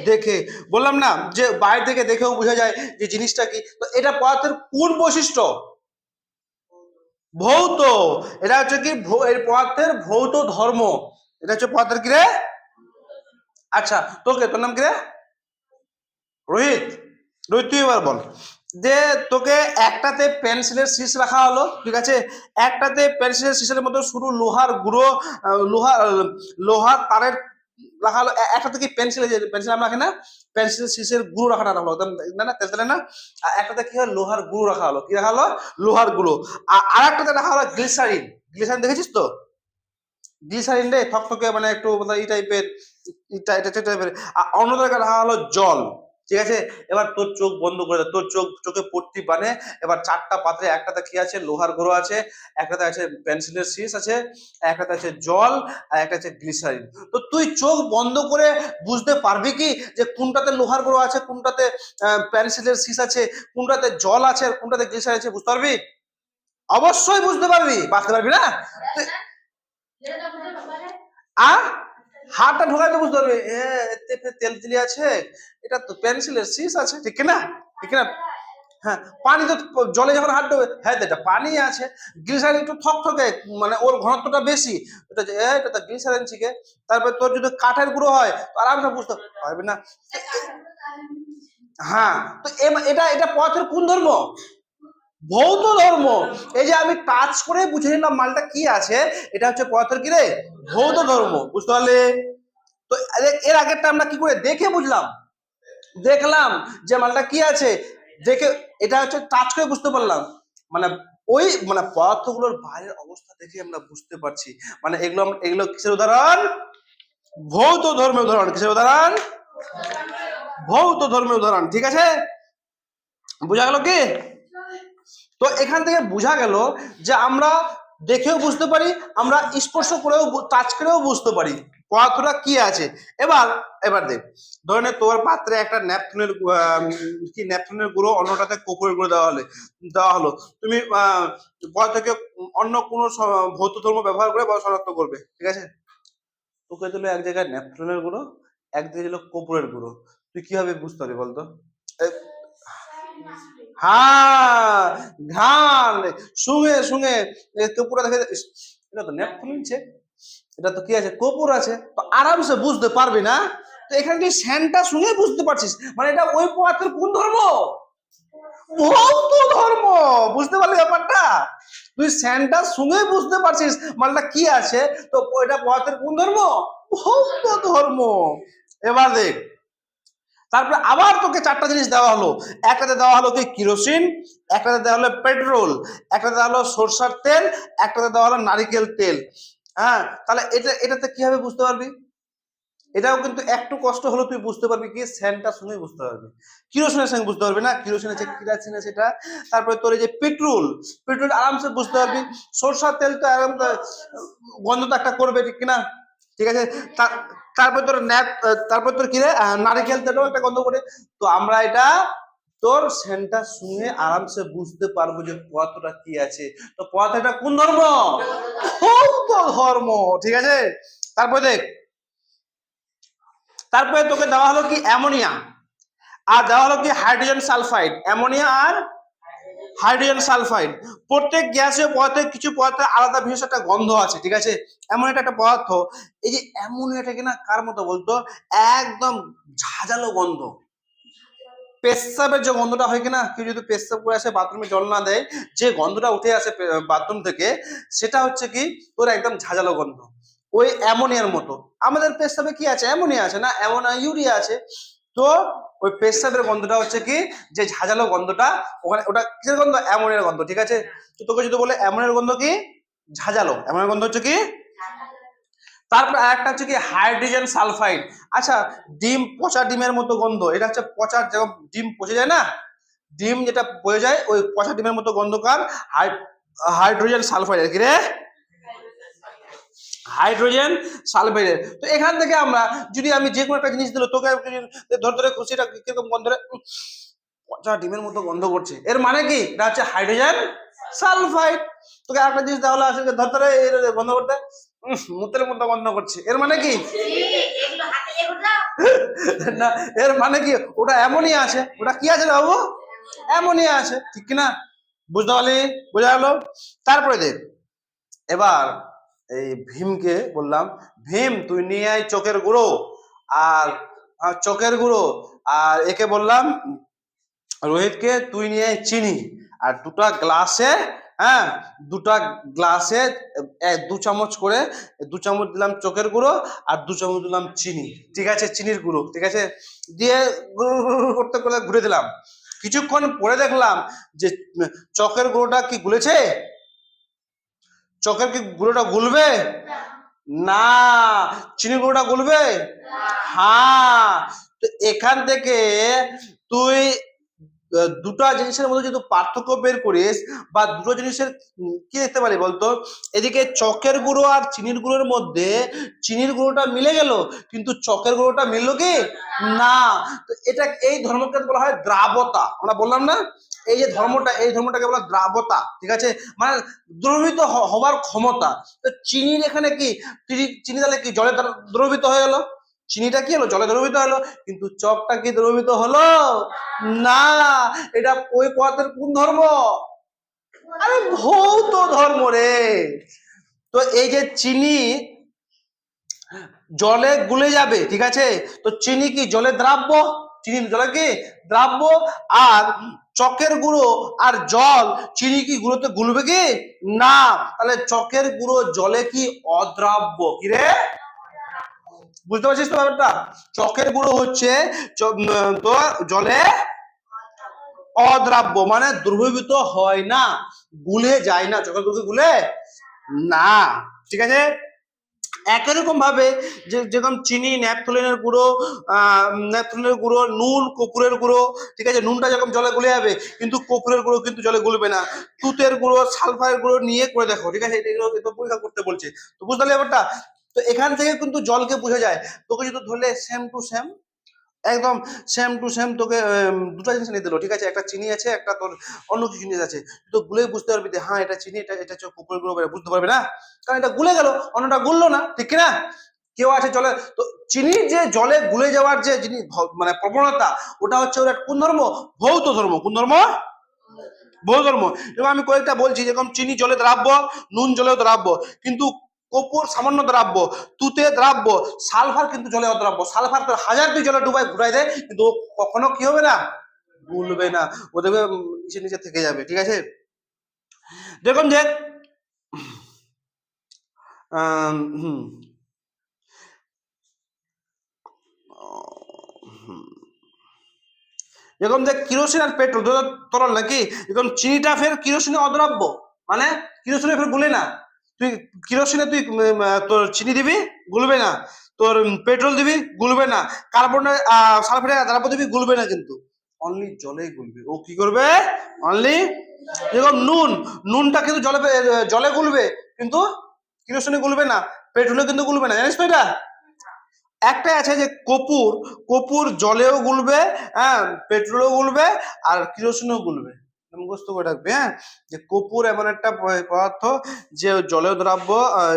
দেখে। বললাম না যে বাইরে থেকে দেখেও বোঝা যায় যে জিনিসটা কি। তো এটা পদার্থের কোন বৈশিষ্ট্য? ভৌত। এটা হচ্ছে কি এই পদার্থের ভৌত ধর্ম। এটা হচ্ছে পদার্থের কি রে? আচ্ছা, তোর নাম কি রে? রোহিত। রোহিত তুই এবার বল যে তোকে একটাতে পেন্সিলের শীষ রাখা হলো, ঠিক আছে, একটাতে পেন্সিলের শীষের মধ্যে শুধু লোহার গুঁড়ো, লোহার তারের রাখা হলো, একটাতে কি পেন্সিল আমরা রাখি না, পেন্সিলের শীষের গুঁড়ো রাখা হলো না তেলতেলে না, একটাতে কি হয়? লোহার গুঁড়ো রাখা হলো। কি রাখা হলো? লোহার গুঁড়ো। আর একটাতে রাখা হলো গ্লিসারিন। গ্লিসারিন দেখেছিস তো? গ্লিসারিন রে থকথকে মানে একটু এই টাইপের, অন্য জায়গায় রাখা হলো জল, ঠিক আছে? এবার তোর চোখ বন্ধ করে দে, তোর চোখে পট্টি বানে। এবার চারটা পাত্রে, একটাতে কি আছে? লোহার গুঁড়ো আছে, একটাতে আছে পেন্সিলের শীষ আছে, একটাতে আছে জল, আর একটা আছে গ্লিসারিন। তো তুই চোখ বন্ধ করে বুঝতে পারবি কি যে কোনটাতে লোহার গুঁড়ো আছে, কোনটাতে পেন্সিলের শীষ আছে, কোনটাতে জল আছে, কোনটাতে গ্লিসারিন আছে? বুঝতে পারবি? অবশ্যই বুঝতে পারবি, বাঁচতে পারবি না? আর হাতটা ঢোকাতে বুঝতে পারবে এতে তেল তেলি আছে, এটা তো পেন্সিলের শীষ আছে, ঠিক না? ঠিক না? হ্যাঁ, পানি তো জলে যখন হাত দেবে, হ্যাঁ এটা পানি আছে, গ্লিসারিন একটু থকথকে, মানে ওর ঘনত্বটা বেশি, এটা যে এটা তো গ্লিসারিন শিখে। তারপরে তোর যদি কাঠের গুঁড়ো হয় তো আরামসে বুঝতে পারবে না। হ্যাঁ, তো এটা এটা পদার্থের কোন ধর্ম? ভৌত ধর্ম। এই যে আমি টাচ করে বুঝে নিলাম মালটা কি আছে, এটা হচ্ছে পদার্থের কি রে? ভৌত ধর্ম। বুঝতে পারলে? তো এর আগেরটা আমরা কি করে দেখে বুঝলাম? দেখলাম যে মালটা কি আছে, দেখে এটা হচ্ছে টাচ করে বুঝতে পারলাম, মানে ওই মানে পদার্থগুলোর বাইরের অবস্থা দেখে আমরা বুঝতে পারছি। মানে এগুলো এগুলো কিসের উদাহরণ? ভৌত ধর্মের উদাহরণ। কিসের উদাহরণ? ভৌত ধর্মের উদাহরণ। ঠিক আছে, বোঝা গেল কি? তো এখান থেকে বোঝা গেল যে আমরা দেখেও বুঝতে পারি, আমরা স্পর্শ করেও টাচ করেও বুঝতে পারি পদার্থটা কি আছে। এবার এবার দেখ, ধরে নে তোর পাত্রে একটা ন্যাপথলিনের কি ন্যাপথলিনের গুঁড়ো, অন্যটাতে কোকোর গুঁড়ো দেওয়া হলো। তুমি পদার্থ থেকে অন্য কোনো ভৌত ধর্ম ব্যবহার করে শনাক্ত করবে। ঠিক আছে, তোকে দিল এক জায়গায় ন্যাপথলিনের গুঁড়ো, একদিকে দিল কর্পূরের গুঁড়ো, তুই কিভাবে বুঝতে পারবি বলতো? হ্যাঁ, ঘ্রাণ শুঙে শুঙে কর্পূর দেখে, এটা তো ন্যাপথলিন ছে, এটা তো কি আছে? কর্পূর আছে, তো আরামসে বুঝতে পারবি না? তো এখানে তুই স্যান্টটা শুনে বুঝতে পারছিস, মানে এটা ওই পদার্থের কোন ধর্ম? ভৌত ধর্ম। বুঝতে পারলি ব্যাপারটা? তুই স্যান্টটা শুনে বুঝতে পারছিস মালটা কি আছে, তো এটা পদার্থের কোন ধর্ম? ভৌত ধর্ম। এবার দেখ, তারপরে আবার তোকে চারটা জিনিস দেওয়া হলো। একটাতে দেওয়া হলো কি কিরোসিন, একটাতে দেওয়া হলো পেট্রোল, একটাতে দেওয়া হলো সরষার তেল, একটাতে দেওয়া হলো নারিকেল তেল। হ্যাঁ, তাহলে এটাতে কিভাবে বুঝতে পারবি? এটাও কিন্তু একটু কষ্ট হলো, তুই বুঝতে পারবি কি সেন্টটা শুনে বুঝতে পারবি। কিরোসিনের সঙ্গে বুঝতে পারবি না, কিরোসিন আছে কিরাসিন আছে সেটা। তারপরে তোর এই যে পেট্রোল, পেট্রোল আরামসে বুঝতে পারবি। সরষার তেল তো আরাম গন্ধ তো একটা করবে, ঠিক কিনা? ঠিক আছে, তারপর তোর তারপর তোর কি রে, নারিকেল তেলও একটা গন্ধ করে। তো আমরা এটা তোর সেন্টটা শুনে আরামসে বুঝতে পারবো যে পদার্থটা কি আছে। তো পদার্থটা কোন ধর্ম? ভৌত ধর্ম। ঠিক আছে, তারপরে দেখ, তারপরে তোকে দেওয়া হলো কি অ্যামোনিয়া, আর দেওয়া হলো কি হাইড্রোজেন সালফাইড। অ্যামোনিয়া আর হাইড্রোজেন সালফাইড। প্রত্যেক গ্যাসীয় পদার্থে কিছু পদার্থের আলাদা বিশেষ একটা গন্ধ আছে। ঠিক আছে, অ্যামোনিয়াটা একটা পদার্থ। এই যে অ্যামোনিয়াটাকে না কার মতো বলতো? একদম ঝাঁঝালো গন্ধ। পেশাবের যে গন্ধটা হয় কিনা, কেউ যদি পেশাব করে আসে, বাথরুমে জল না দেয়, যে গন্ধটা উঠে আসে বাথরুম থেকে, সেটা হচ্ছে কি তোর একদম ঝাঁঝালো গন্ধ। ওই অ্যামোনিয়ার মতো আমাদের পেশাবে কি আছে? অ্যামোনিয়া আছে না, অ্যামোনিয়া ইউরিয়া আছে। তো ওই পেশাবের গন্ধটা হচ্ছে কি, যে ঝাঁঝালো গন্ধটা, ওখানে ওটা কিসের গন্ধ? অ্যামোনিয়ার গন্ধ। ঠিক আছে, তো তোকে যদি বলে অ্যামোনিয়ার গন্ধ কি ঝাঁঝালো, অ্যামোনিয়ার গন্ধ হচ্ছে কি। তারপর আরেকটা হচ্ছে কি হাইড্রোজেন সালফাইড। আচ্ছা, ডিম, পচা ডিমের মতো গন্ধ, এটা হচ্ছে পচা, যখন ডিম পচে যায় না, ডিম যেটা পচে যায়, ওই পচা ডিমের মতো গন্ধকার হাইড্রোজেন সালফাইড কি রে? Hydrogen sulphide. তো এখান থেকে আমরা যদি আমি যে কোনো একটা জিনিস দিল তোকে, ধর ধরে খুশিটা কিরকম গন্ধ রে, পচা ডিমের মতো গন্ধ করছে, এর মানে কি? এটা হচ্ছে হাইড্রোজেন সালফাইড। তোকে একটা জিনিস দেওয়া হলো, আসলে ধর ধরে গন্ধ করতে, মুতের মতো গন্ধ করছে, এর মানে কি? না, এর মানে কি? ওটা অ্যামোনিয়া আছে। ওটা কি আছে বাবু? অ্যামোনিয়া আছে, ঠিক কিনা? বুঝতে পারলি? বোঝা গেল? তারপরে দেখ, এবার এই ভীমকে বললাম, ভীম তুই নিয়ে আয় চোখের গুঁড়ো, আর চোখের গুঁড়ো, আর একে বললাম রোহিতকে তুই নিয়ে আয় চিনি, আর দুটা গ্লাসে, হ্যাঁ দুটা গ্লাসে 2 চামচ করে, 2 চামচ দিলাম চোখের গুঁড়ো, আর 2 চামচ দিলাম চিনি। ঠিক আছে, চিনির গুঁড়ো। ঠিক আছে, দিয়ে করতে করতে ঘুরে দিলাম। কিছুক্ষণ পরে দেখলাম যে চোখের গুঁড়োটা কি গুলেছে? চোখের কি গুঁড়োটা গুলবে? না। চিনি গুঁড়োটা গুলবে? হ্যাঁ। তো এখান থেকে তুই দুটা জিনিসের মধ্যে যদি পার্থক্য বের করিস, বা দুটো জিনিসের কি দেখতে পারি বলতো? এদিকে চকের গুঁড়ো আর চিনির গুঁড়োর মধ্যে চিনির গুঁড়োটা মিলে গেল, কিন্তু চকের গুঁড়োটা মিললো কি না। তো এটা, এই ধর্মকে বলা হয় দ্রাবতা। আমরা বললাম না, এই যে ধর্মটা, এই ধর্মটাকে বলা দ্রাবতা। ঠিক আছে, মানে দ্রবীভূত হবার ক্ষমতা। তো চিনির এখানে কি, চিনি তাহলে কি জলে দ্রবীভূত হয়ে গেল, চিনিটা কি হলো, জলে দ্রবীভূত হলো, কিন্তু চকটা কি দ্রবীভূত হলো না। এটা ওই পদার্থের কোন ধর্ম? আরে ভৌত ধর্ম রে। তো এই যে চিনি জলে গুলে যাবে, ঠিক আছে, তো চিনি কি জলে দ্রাব্য, চিনি জলে কি দ্রাব্য, আর চকের গুঁড়ো আর জল চিনি কি গুঁড়োতে গুলবে কি না, তাহলে চকের গুঁড়ো জলে কি অদ্রাব্য, কি রে বুঝতে পারছিস তো ব্যাপারটা? চকের গুঁড়ো হচ্ছে তো জলে অদ্রাব্য, মানে দ্রবীভূত হয় না, গুলে যায় না, চকের গুঁড়ো গুলে না, ঠিক আছে। একই রকম ভাবে যেরকম চিনি, ন্যাপথলিনের গুঁড়ো, ন্যাপথলিনের গুঁড়ো, নুন, কর্পূরের গুঁড়ো, ঠিক আছে, নুনটা যখন জলে গুলে যাবে, কিন্তু কর্পূরের গুঁড়ো কিন্তু জলে গুলবে না। তুতের গুঁড়ো, সালফারের গুঁড়ো নিয়ে করে দেখো, ঠিক আছে, এগুলো পরীক্ষা করতে বলছে, তো বুঝতে পারলে ব্যাপারটা? তো এখান থেকে কিন্তু জলকে বোঝা যায়। তোকে যদি ধরলে সেম টু সেম, একদম সেম টু সেম, তোকে দুটো জিনিস নিয়ে দিল, ঠিক আছে, একটা চিনি আছে, একটা তোর অন্য কিছু জিনিস আছে, তো গুলেই বুঝতে পারবি যে হ্যাঁ এটা চিনি, এটা এটা হচ্ছে কুকুরের গুঁড়ো, বুঝতে পারবে না, কারণ এটা গুলে গেল, অন্যটা গুললো না, ঠিক কিনা? কেউ আছে জলে, তো চিনির যে জলে গুলে যাওয়ার যে জিনিস মানে প্রবণতা, ওটা হচ্ছে ওর কোন ধর্ম? ভৌত ধর্ম। কোন ধর্ম? ভৌত ধর্ম। এবং আমি কয়েকটা বলছি, যেরকম চিনি জলে দ্রাব্য, নুন জলেও দ্রাব্য, কিন্তু কর্পূর সামান্য দ্রাব্য, তুতে দ্রাব্য, সালফার কিন্তু জলে অদ্রাব্য। সালফার তো হাজার তুই জলে ডুবাই ঘুরাই দেয়, কিন্তু কখনো কি হবে না, গুলবে না, ও দেখবে নিচে নিচে থেকে যাবে, ঠিক আছে। দেখুন যে হুম যেরকম দেখ কিরোসিন আর পেট্রোল দুটো তরল নাকি, এরকম চিনিটা ফের কিরোসিনে অদ্রাব্য, মানে কিরোসিনে ফের গুলে না। তুই কিরোসিনে তুই তোর চিনি দিবি, গুলবে না, তোর পেট্রোল দিবি, গুলবে না, কার্বন সালফারের দ্রাব্য দিবি, গুলবে না, কিন্তু অনলি জলেই গুলবে। ও কি করবে? অনলি, যেরকম নুন, নুনটা কিন্তু জলে জলে গুলবে, কিন্তু কিরোসিনে গুলবে না, পেট্রোলে কিন্তু গুলবে না, জানিস তো এটা? একটাই আছে যে কর্পূর, কর্পূর জলেও গুলবে, হ্যাঁ, পেট্রোলেও গুলবে, আর কিরোসিনেও গুলবে। মুখস্থ করে রাখবে, হ্যাঁ, যে কর্পূর এমন একটা পদার্থ যে জলেও দ্রাব্য,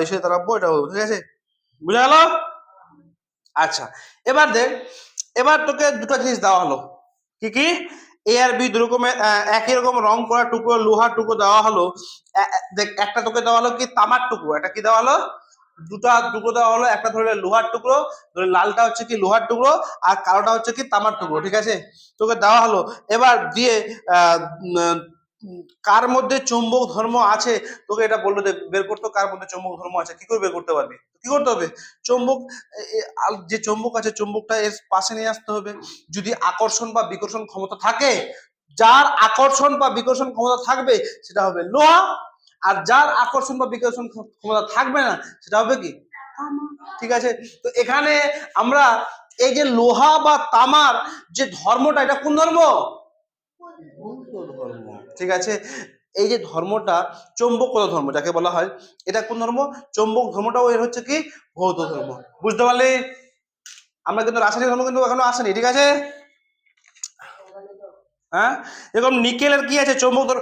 এসে দ্রাব্য, এটা ঠিক আছে, বুঝা গেল? আচ্ছা, এবার দেখ, এবার তোকে দুটো জিনিস দেওয়া হলো, কি কি? এ আর বি দু রকমের একই রকম রং করা টুকরো, লোহার টুকরো দেওয়া হলো। দেখ, একটা তোকে দেওয়া হলো কি তামার টুকরো, একটা কি দেওয়া হলো, দুটা টুকরো দেওয়া হলো, একটা ধরে লোহার টুকরো, ধরে লালটা হচ্ছে কি লোহার টুকরো, আর কালোটা হচ্ছে কি তামার টুকরো, ঠিক আছে, তোকে দেওয়া হলো। এবার দিয়ে কার মধ্যে চৌম্বক ধর্ম আছে, তোকে এটা বললো যে বের করতে, কার মধ্যে চৌম্বক ধর্ম আছে, কি করে বের করতে পারবি? কি করতে হবে? চৌম্বক, যে চৌম্বক আছে চৌম্বকটা এর পাশে নিয়ে আসতে হবে। যদি আকর্ষণ বা বিকর্ষণ ক্ষমতা থাকে, যার আকর্ষণ বা বিকর্ষণ ক্ষমতা থাকবে সেটা হবে লোহা, আর যার আকর্ষণ বা বিকর্ষণ ক্ষমতা থাকবে না সেটা হবে কি, ঠিক আছে। তো এখানে আমরা এই যে লোহা বা তামার যে ধর্মটা, এটা কোন ধর্ম? ধর্ম, ঠিক আছে। এই যে ধর্মটা চৌম্বকগত ধর্ম যাকে বলা হয়, এটা কোন ধর্ম? চৌম্বক ধর্মটাও এর হচ্ছে কি ভৌত ধর্ম, বুঝতে পারলি? আমরা কিন্তু রাসায়নিক ধর্ম কিন্তু এখনো আসেনি, ঠিক আছে। হ্যাঁ, এরকম নিকেলের কি আছে চৌম্বক ধর্ম,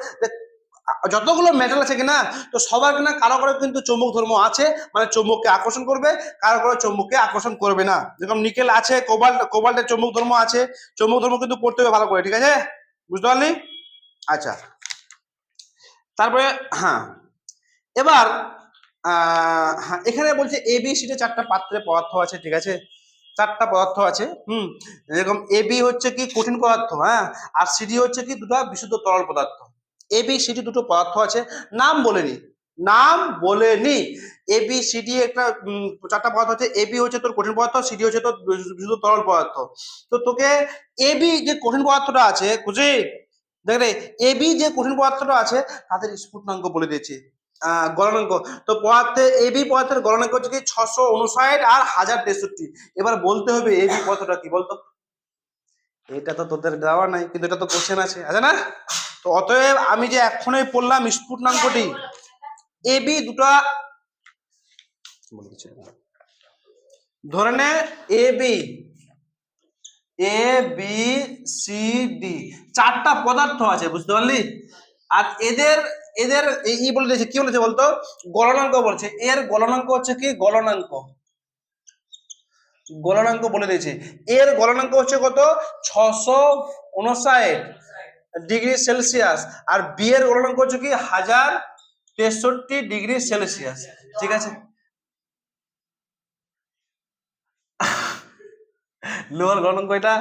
যতগুলো মেটাল আছে কিনা, তো সবার কিনা কারো করে কিন্তু চৌম্বক ধর্ম আছে, মানে চৌম্বককে আকর্ষণ করবে, কারো করে চৌম্বককে আকর্ষণ করবে না। যেরকম নিকেল আছে, কোবাল্ট, কোবাল্টের চৌম্বক ধর্ম আছে, চৌম্বক ধর্ম কিন্তু পড়তে হবে ভালো করে, ঠিক আছে, বুঝতে পারলি? আচ্ছা, তারপরে হ্যাঁ, এবার হ্যাঁ, এখানে বলছে এ বি সিটে চারটা পাত্রে পদার্থ আছে, ঠিক আছে, চারটা পদার্থ আছে। এরকম এ বি হচ্ছে কি কঠিন পদার্থ, হ্যাঁ, আর সিডি হচ্ছে কি দুটো বিশুদ্ধ তরল পদার্থ। এ বি সিডি দুটো পদার্থ আছে, নাম বলেনি, নাম বলেনি। এ বি সিডি একটা চারটা পদার্থ আছে, এ বি হচ্ছে তোর কঠিন পদার্থ, সিডি হচ্ছে তোর বিশুদ্ধ তরল পদার্থ। তো তোকে এ বি যে কঠিন পদার্থটা আছে বুঝলি, দেখ রে, এ বি যে কঠিন পদার্থটা আছে তাদের স্ফুটনাঙ্ক বলে দিয়েছে, গলনাঙ্ক। তো পদার্থে এ বি পদার্থের গলনাঙ্ক হচ্ছে কি 659 আর 1063। এবার বলতে হবে এ বি পদার্থটা কি বলতো? এটা তো তোদের দেওয়া নাই, কিন্তু এটা তো কোশ্চেন আছে, আছে না? তো অতএব আমি যে এখনই পড়লাম স্ফুটনাঙ্কটি, এ বি দুটা ধরে নে, A B, A B C D চারটা পদার্থ আছে, বুঝতে পারলি? আর এদের এদের এই বলে দিয়েছে, কি বলেছে বলতো? গলনাঙ্ক বলছে, এর গলনাঙ্ক হচ্ছে কি গলনাঙ্ক, গলনাঙ্ক বলে দিয়েছে। এর গলনাঙ্ক হচ্ছে কত? 659 ডিগ্রি সেলসিয়াস। আর বি এর গলনাঙ্ক হচ্ছে কি 1063 ডিগ্রি সেলসিয়াস। ঠিক আছে, লোহার গলনাঙ্ক এটা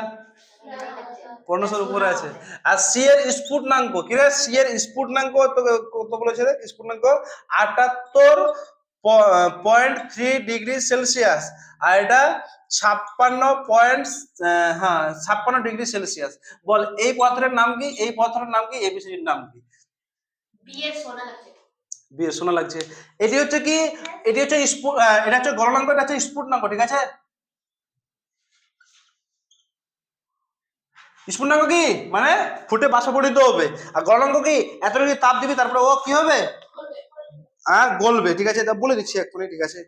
1500 উপরে আছে। আর সি এর স্ফুটনাঙ্ক কি রে? সি এর স্ফুটনাঙ্ক কত বলেছে রে? স্ফুটনাঙ্ক 78.3 ডিগ্রি সেলসিয়াস। আর এটা 56 ডিগ্রি সেলসিয়াস। বল এই পদার্থের নাম কি? এই পদার্থের নাম কি? এবিসিডির নাম কি? বি এর সোনা লাগছে। এটি হচ্ছে কি? এটি হচ্ছে এটা হচ্ছে গলনাঙ্ক, এটা হচ্ছে স্ফুটনাঙ্ক। ঠিক আছে, স্ফুটনাঙ্ক কি মানে ফুটে বাষ্পীভূত হবে, আর গলনাঙ্ক কি এতটুকু তাপ দিবি তারপরে ও কি হবে? গলবে। ঠিক আছে, তা বলে দিচ্ছি এক্ষুনি। ঠিক আছে,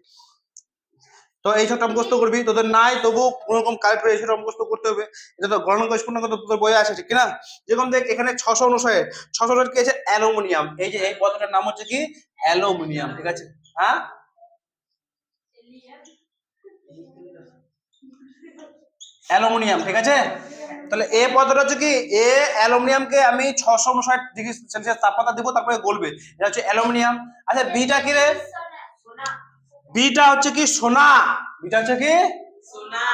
তো এই সবটা মুখস্থ করবি, তোদের নাই তবু কোন রকম কারেক্ট এই সবটা মুখস্থ করতে হবে। এটা তো গলনাঙ্ক স্ফুটনাঙ্ক তো তোদের বইয়ে আছে, ঠিক না? যেরকম দেখ এখানে 659 কি আছে? অ্যালুমিনিয়াম। এই যে এই পদার্থটার নাম হচ্ছে কি? অ্যালুমিনিয়াম। ঠিক আছে, হ্যাঁ, অ্যালুমিনিয়াম। ঠিক আছে, তাহলে এ পদার্থটা হচ্ছে কি? এ অ্যালুমিনিয়ামকে আমি 659 ডিগ্রি সেলসিয়াস তাপমাত্রা দিব, তারপরে গলবে। এটা হচ্ছে অ্যালুমিনিয়াম। আচ্ছা, বিটা কি রে? বিটা হচ্ছে কি? সোনা। বিটা হচ্ছে কি? সোনা।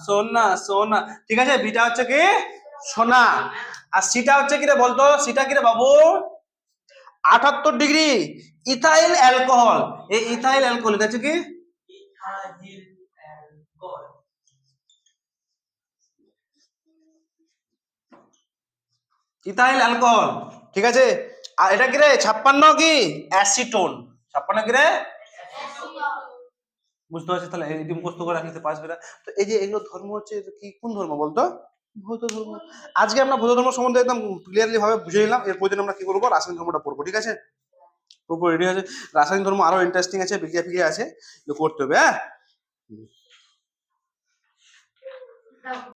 সোনা সোনা। ঠিক আছে, বিটা হচ্ছে কি? সোনা। আর সিটা হচ্ছে কি রে বলতো? সিটা কি রে বাবু? 78 ডিগ্রি ইথাইল অ্যালকোহল। এই ইথাইল অ্যালকোহল এটা হচ্ছে কি? Ethyl alcohol. ঠিক আছে, আর এটা কি রে? 56 কি? অ্যাসিটোন। 56 কি রে? বুঝতে পারছিস? তাহলে এই মুখস্থ করে রাখলে পারবে না। তো এই যে এগুলো ধর্ম হচ্ছে কি? কোন ধর্ম বলতো? বৌদ্ধ ধর্ম। আজকে আমরা বৌদ্ধ ধর্ম সম্বন্ধে একদম ক্লিয়ারলি ভাবে বুঝে নিলাম। এরপর দিন আমরা কি করবো? রাসায়নিক ধর্মটা পড়বো। ঠিক আছে, পুরোপুরি রেডি আছে। রাসায়নিক ধর্ম আরো ইন্টারেস্টিং আছে, বিজ্ঞা ফিজ্ঞা আছে, করতে হবে। হ্যাঁ।